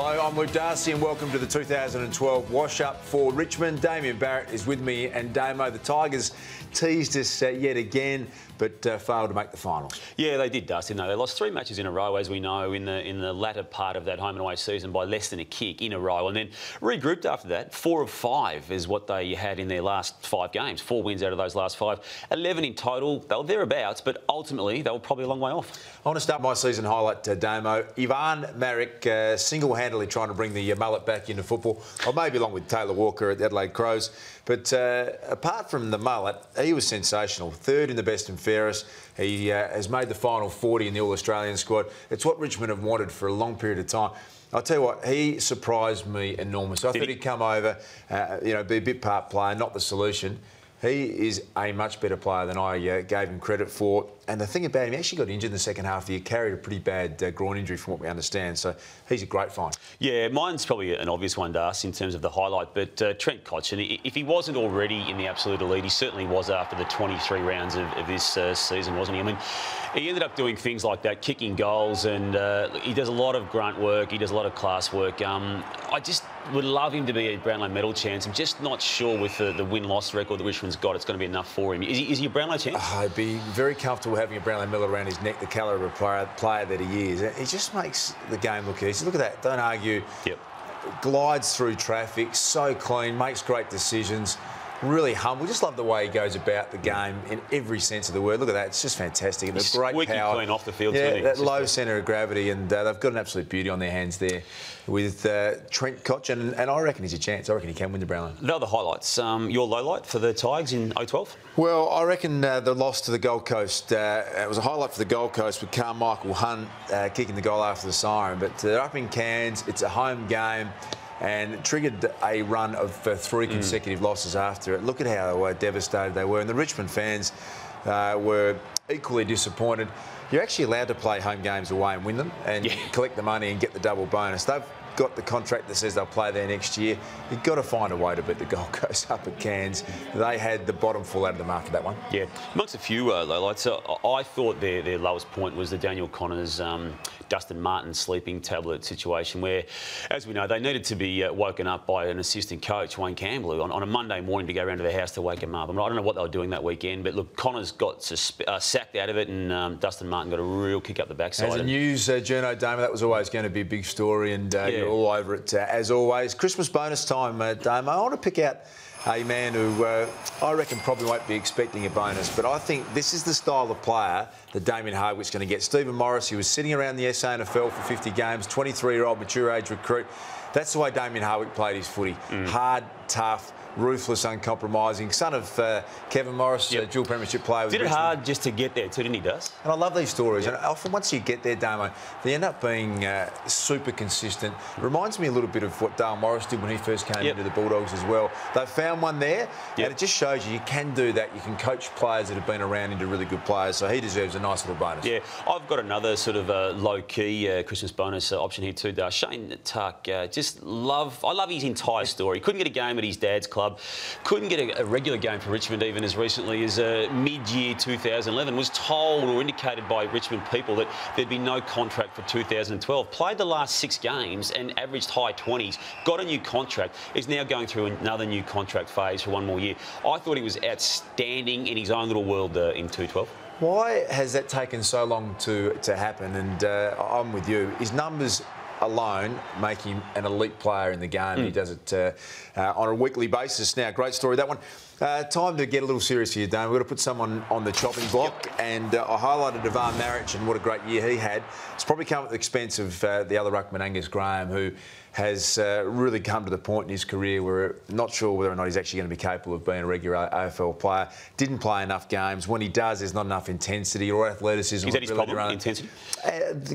Hello, I'm Luke Darcy and welcome to the 2012 wash-up for Richmond. Damien Barrett is with me and Damo. The Tigers teased us yet again, but failed to make the finals. Yeah, they did, Darcy. No, they lost 3 matches in a row, as we know, in the latter part of that home and away season by less than a kick in a row, and then regrouped after that. 4 of 5 is what they had in their last 5 games. 4 wins out of those last 5. 11 in total. They were thereabouts, but ultimately they were probably a long way off. I want to start my season highlight, Damo. Ivan Marek single-handedly trying to bring the mullet back into football, or maybe along with Taylor Walker at the Adelaide Crows. But apart from the mullet, he was sensational. 3rd in the best and fairest. He has made the final 40 in the All-Australian squad. It's what Richmond have wanted for a long period of time. I'll tell you what, he surprised me enormously. I thought he'd come over, be a bit part player, not the solution. He is a much better player than I gave him credit for. And the thing about him, he actually got injured in the second half of the year, carried a pretty bad groin injury from what we understand. So he's a great find. Yeah, mine's probably an obvious one, Darcy, in terms of the highlight. But Trent Cotchin, if he wasn't already in the absolute elite, he certainly was after the 23 rounds of this season, wasn't he? I mean, he ended up doing things like that, kicking goals, and he does a lot of grunt work. He does a lot of class work. I just would love him to be a Brownlow medal chance. I'm just not sure with the win-loss record that Richmond's got, it's going to be enough for him. Is he a Brownlow chance? I'd be very comfortable having a Brownlow medal around his neck, the calibre of player that he is. He just makes the game look easy. Look at that, don't argue. Yep. Glides through traffic, so clean, makes great decisions. Really humble. Just love the way he goes about the game in every sense of the word. Look at that. It's just fantastic. And the great power. Clean off the field, yeah, too. That low centre of gravity, and they've got an absolute beauty on their hands there with Trent Cotchin, and I reckon he's a chance. I reckon he can win the Brownlow. No other highlights. Your low light for the Tigers in 012? Well, I reckon the loss to the Gold Coast. It was a highlight for the Gold Coast with Carmichael Hunt kicking the goal after the siren. But they're up in Cairns. It's a home game. And it triggered a run of 3 consecutive losses after it. Look at how devastated they were. And the Richmond fans were equally disappointed. You're actually allowed to play home games away and win them and collect the money and get the double bonus. They've got the contract that says they'll play there next year. You've got to find a way to beat the Gold Coast up at Cairns. They had the bottom fall out of the market, that one. Yeah, amongst a few lowlights, I thought their lowest point was the Daniel Connors, Dustin Martin sleeping tablet situation where, as we know, they needed to be woken up by an assistant coach, Wayne Campbell, on a Monday morning to go around to their house to wake him up. I mean, I don't know what they were doing that weekend, but look, Connors got sacked out of it and Dustin Martin got a real kick up the backside. As a news journo, Damo, that was always going to be a big story, and you're all over it as always. Christmas bonus time, Damo. I want to pick out a man who I reckon probably won't be expecting a bonus, but I think this is the style of player that Damien Hardwick's going to get. Stephen Morris, he was sitting around the SANFL for 50 games, 23-year-old mature age recruit. That's the way Damien Hardwick played his footy. Hard, tough, ruthless, uncompromising. Son of Kevin Morris, dual premiership player with Did it Richmond. hard just to get there too, didn't he, Dust? And I love these stories. And often once you get there, Damo, they end up being super consistent. It reminds me a little bit of what Dale Morris did when he first came into the Bulldogs as well. They found one there, and it just shows you can do that. You can coach players that have been around into really good players, so he deserves a nice little bonus. Yeah, I've got another sort of low-key Christmas bonus option here too, Dust. Shane Tuck, I love his entire story. Couldn't get a game at his dad's club. Couldn't get a regular game for Richmond even as recently as mid-year 2011. Was told or indicated by Richmond people that there'd be no contract for 2012. Played the last 6 games and averaged high 20s. Got a new contract. Is now going through another new contract phase for 1 more year. I thought he was outstanding in his own little world in 2012. Why has that taken so long to happen? And I'm with you. His numbers alone make him an elite player in the game. He does it on a weekly basis. Now, great story, that one. Time to get a little serious here, Dane. We've got to put someone on the chopping block. And I highlighted Ivan Marek and what a great year he had. It's probably come at the expense of the other ruckman, Angus Graham, who has really come to the point in his career where not sure whether or not he's actually going to be capable of being a regular AFL player. Didn't play enough games. When he does, there's not enough intensity or athleticism. Is that his problem, intensity?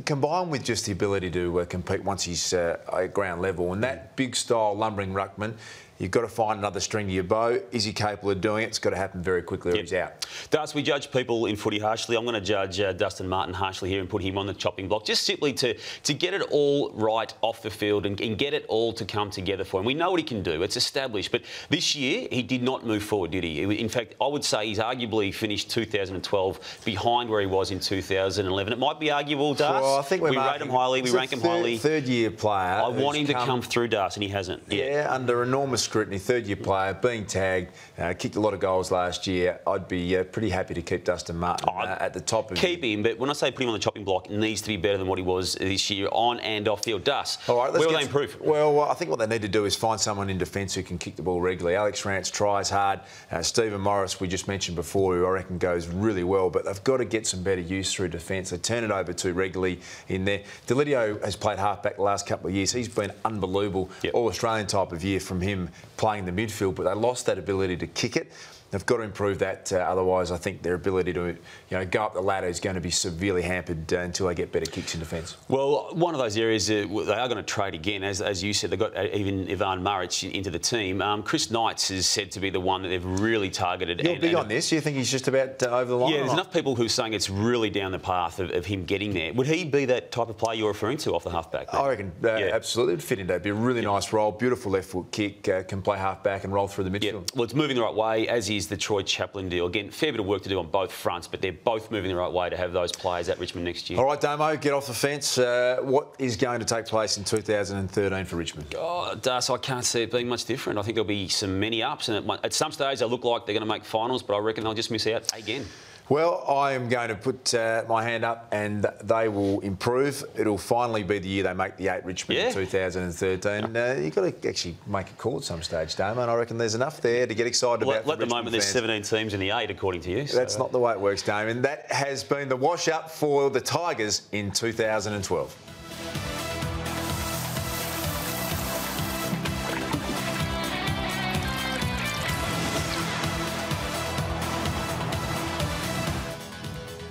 Combined with just the ability to compete once he's at ground level. And that big style lumbering ruckman, you've got to find another string to your bow. Is he capable of doing it? It's got to happen very quickly or he's out. Dust, we judge people in footy harshly. I'm going to judge Dustin Martin harshly here and put him on the chopping block, just simply to get it all right off the field and and get it all to come together for him. We know what he can do. It's established. But this year, he did not move forward, did he? In fact, I would say he's arguably finished 2012 behind where he was in 2011. It might be arguable, Das. Well, I think we rate him highly. We rank him highly. Third-year player. I want him to come through, Das, and he hasn't. Yeah, under enormous scrutiny. Third-year player, being tagged, kicked a lot of goals last year. I'd be pretty happy to keep Dustin Martin at the top of Keep him, but when I say put him on the chopping block, it needs to be better than what he was this year on and off field. Das, all right, where will they improve? Well, I think what they need to do is find someone in defence who can kick the ball regularly. Alex Rance tries hard. Stephen Morris, we just mentioned before, who I reckon goes really well, but they've got to get some better use through defence. They turn it over too regularly in there. Delidio has played halfback the last couple of years. He's been unbelievable. Yep. All-Australian type of year from him playing the midfield, but they lost that ability to kick it. They've got to improve that. Otherwise, I think their ability to go up the ladder is going to be severely hampered until they get better kicks in defence. Well, one of those areas they are going to trade again. As you said, they've got even Ivan Maric into the team. Chris Knights is said to be the one that they've really targeted. You're big on this. You think he's just about over the line? Yeah, there's enough people who are saying it's really down the path of him getting there. Would he be that type of player you're referring to off the halfback? I reckon absolutely. It would fit into it. It'd be a really nice role. Beautiful left foot kick. Can play halfback and roll through the midfield. Yeah. Well, it's moving the right way, as is the Troy Chaplin deal. Again, fair bit of work to do on both fronts, but they're both moving the right way to have those players at Richmond next year. All right, Damo, get off the fence. What is going to take place in 2013 for Richmond? Oh, Das, I can't see it being much different. I think there'll be many ups, and at some stage they look like they're going to make finals, but I reckon they'll just miss out again. Well, I am going to put my hand up and they will improve. It'll finally be the year they make the 8 Richmond in 2013. You've got to actually make a call at some stage, Damo, and I reckon there's enough there to get excited about. At the moment, there's 17 teams in the 8, according to you. So. That's not the way it works, Damien. That has been the wash-up for the Tigers in 2012.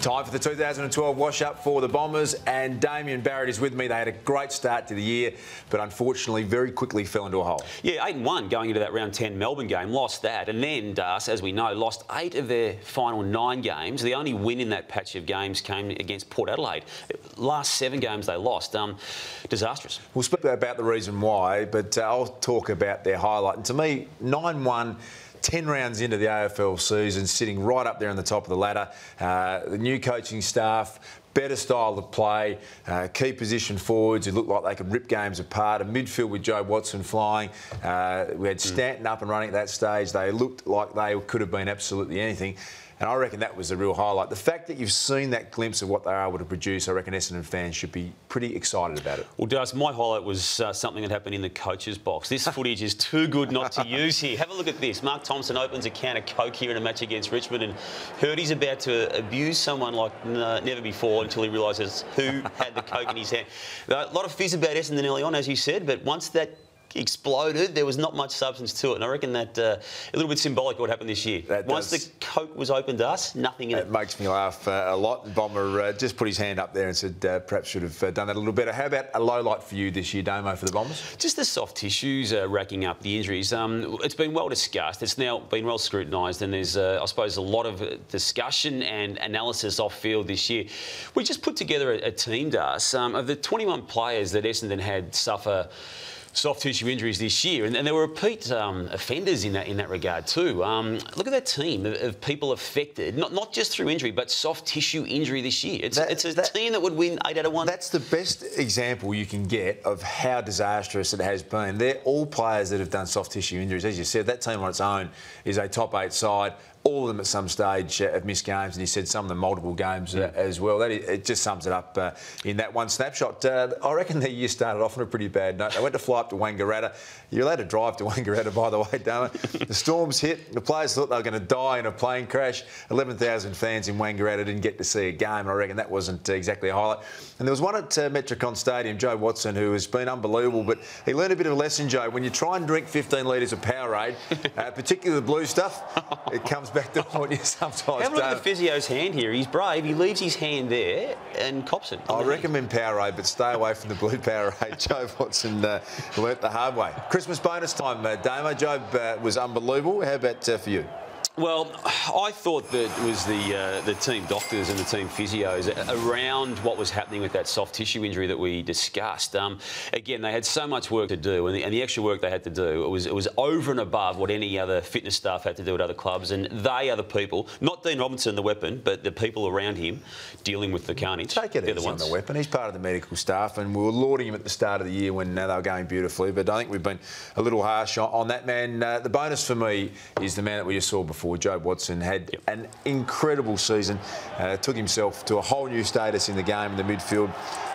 Time for the 2012 wash-up for the Bombers, and Damien Barrett is with me. They had a great start to the year, but unfortunately very quickly fell into a hole. Yeah, 8-1 going into that round 10 Melbourne game, lost that, and then, Das, as we know, lost 8 of their final 9 games. The only win in that patch of games came against Port Adelaide. Last 7 games they lost. Disastrous. We'll speak about the reason why, but I'll talk about their highlight. And to me, 9-1... 10 rounds into the AFL season, sitting right up there on the top of the ladder. The new coaching staff, better style of play, key position forwards who looked like they could rip games apart, a midfield with Joe Watson flying. We had Stanton up and running at that stage. They looked like they could have been absolutely anything. And I reckon that was the real highlight. The fact that you've seen that glimpse of what they're able to produce, I reckon Essendon fans should be pretty excited about it. Well, Das, my highlight was something that happened in the coach's box. This footage is too good not to use here. Have a look at this. Mark Thompson opens a can of Coke here in a match against Richmond, and heard he's about to abuse someone like never before until he realises who had the Coke in his hand. A lot of fizz about Essendon early on, as you said, but once that exploded, there was not much substance to it, and I reckon that a little bit symbolic of what happened this year. Once the Coke was opened to us, nothing in it. It makes me laugh a lot. Bomber just put his hand up there and said perhaps should have done that a little better. How about a low light for you this year, Damo, for the Bombers? Just the soft tissues racking up, the injuries. It's been well discussed. It's now been well scrutinised, and there's, I suppose, a lot of discussion and analysis off field this year. We just put together a team, Das, of the 21 players that Essendon had suffer soft tissue injuries this year, and there were repeat offenders in that regard too. Look at that team of people affected, not just through injury, but soft tissue injury this year. It's a team that would win 8 out of 1. That's the best example you can get of how disastrous it has been. They're all players that have done soft tissue injuries. As you said, that team on its own is a top 8 side. All of them at some stage have missed games, and he said some of them multiple games as well. It just sums it up in that one snapshot. I reckon their year started off on a pretty bad note. They went to fly up to Wangaratta. You're allowed to drive to Wangaratta, by the way, Damo. The storms hit. The players thought they were going to die in a plane crash. 11,000 fans in Wangaratta didn't get to see a game, and I reckon that wasn't exactly a highlight. And there was one at Metricon Stadium, Joe Watson, who has been unbelievable, but he learned a bit of a lesson, Joe. When you try and drink 15 litres of Powerade, particularly the blue stuff, it comes back to haunt you sometimes. Have a look at the physio's hand here. He's brave. He leaves his hand there and cops it. I recommend Powerade, but stay away from the blue Powerade. Joe Watson learnt the hard way. Christmas bonus time, Damo. Joe was unbelievable. How about for you? Well, I thought that it was the team doctors and the team physios around what was happening with that soft tissue injury that we discussed. Again, they had so much work to do, and the extra work they had to do, it was over and above what any other fitness staff had to do at other clubs. And they are the people, not Dean Robinson, the weapon, but the people around him dealing with the carnage. Take it easy on the weapon. He's part of the medical staff, and we were lauding him at the start of the year when they were going beautifully. But I think we've been a little harsh on that man. The bonus for me is the man that we just saw before. Joe Watson had an incredible season, took himself to a whole new status in the game in the midfield.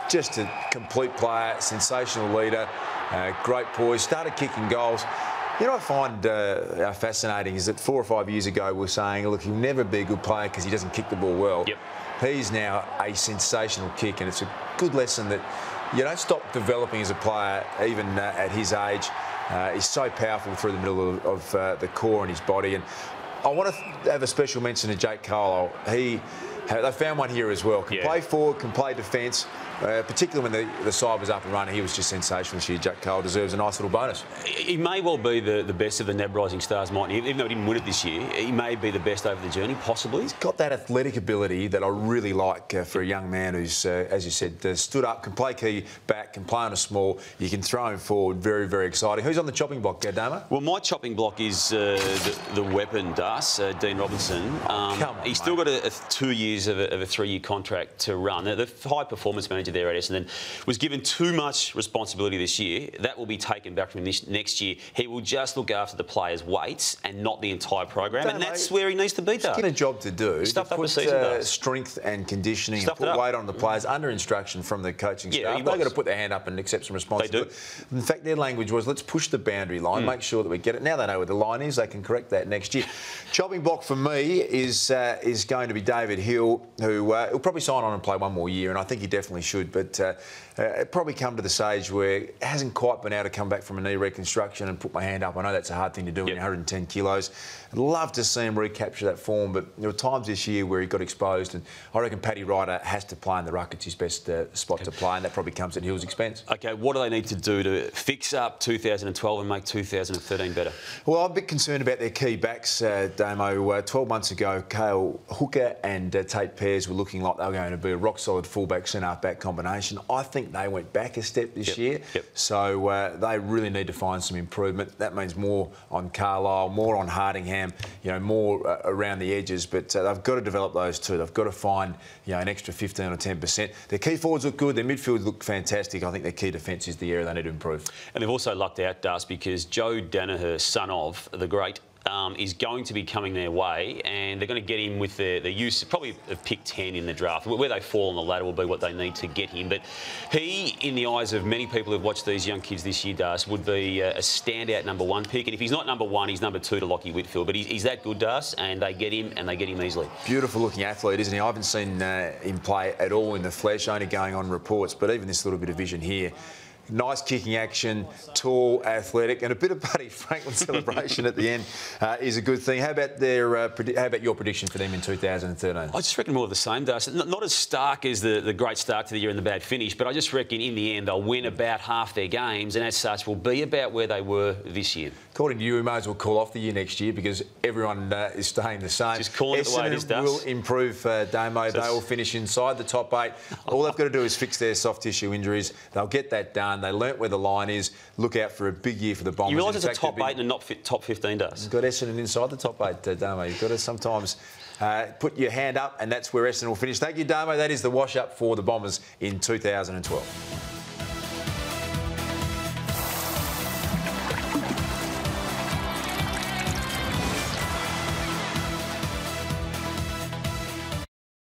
Just a complete player, sensational leader, great poise, started kicking goals. You know what I find fascinating is that 4 or 5 years ago we were saying, look, he'll never be a good player because he doesn't kick the ball well. He's now a sensational kick, and it's a good lesson that you don't stop developing as a player even at his age. He's so powerful through the middle of the core and his body. And I want to have a special mention to Jake Carlisle. They found one here as well. Can play forward, can play defence. Particularly when the side was up and running, he was just sensational this year. Jack Cole deserves a nice little bonus. He may well be the best of the NAB Rising Stars, mightn't he? Even though he didn't win it this year, he may be the best over the journey, possibly. He's got that athletic ability that I really like for a young man who's, as you said, stood up, can play key back, can play on a small. You can throw him forward. Very, very exciting. Who's on the chopping block, Damo? Well, my chopping block is the weapon, Dean Robinson. He's still got 2 years of a 3-year contract to run. The high performance manager there at Essendon was given too much responsibility this year. That will be taken back from this next year. He will just look after the players' weights and not the entire program, and that's where he needs to be, Dave. Get a job to do. Stuff to up the season, strength and conditioning, and put weight on the players under instruction from the coaching staff. They've got to put their hand up and accept some responsibility. They do. In fact, their language was, let's push the boundary line, make sure that we get it. Now they know where the line is, they can correct that next year. Chopping block for me is going to be David Hill, who will probably sign on and play one more year, and I think he definitely should, but it probably come to the stage where it hasn't quite been able to come back from a knee reconstruction and put my hand up. I know that's a hard thing to do when you're 110 kilos. I'd love to see him recapture that form, but there were times this year where he got exposed, and I reckon Paddy Ryder has to play in the ruck. It's his best spot to play, and that probably comes at Hill's expense. OK, what do they need to do to fix up 2012 and make 2013 better? Well, I'm a bit concerned about their key backs, Damo. 12 months ago, Cale Hooker and Tate Pears were looking like they were going to be a rock-solid fullback, centre-half-back combination. I think they went back a step this year, so they really need to find some improvement. That means more on Carlisle, more on Hardingham, more around the edges, but they've got to develop those two. They've got to find an extra 15 or 10%. Their key forwards look good, their midfield look fantastic. I think their key defence is the area they need to improve. And they've also lucked out, Dust, because Joe Danaher, son of the great, is going to be coming their way, and they're going to get him with the use probably of pick 10 in the draft. Where they fall on the ladder will be what they need to get him. But he, in the eyes of many people who've watched these young kids this year, Das, would be a standout #1 pick. And if he's not #1, he's #2 to Lachie Whitfield. But he's that good, Das, and they get him, and they get him easily. Beautiful looking athlete, isn't he? I haven't seen him play at all in the flesh, only going on reports. But even this little bit of vision here. Nice kicking action, tall, athletic, and a bit of Buddy Franklin celebration at the end is a good thing. How about your prediction for them in 2013? I just reckon more of the same, Dust. Not as stark as the great start to the year and the bad finish, but I just reckon in the end they'll win about half their games, and as such will be about where they were this year. According to you, we may as well call off the year next year because everyone is staying the same. Just calling it the way it is, Dust. Will improve, Damo. They will finish inside the top 8. All they've got to do is fix their soft tissue injuries. They'll get that done. They learnt where the line is. Look out for a big year for the Bombers. You realise it's a top 8 and not top 15, does? You've got Essendon inside the top 8, Damo. You've got to sometimes put your hand up, and that's where Essendon will finish. Thank you, Damo. That is the wash-up for the Bombers in 2012.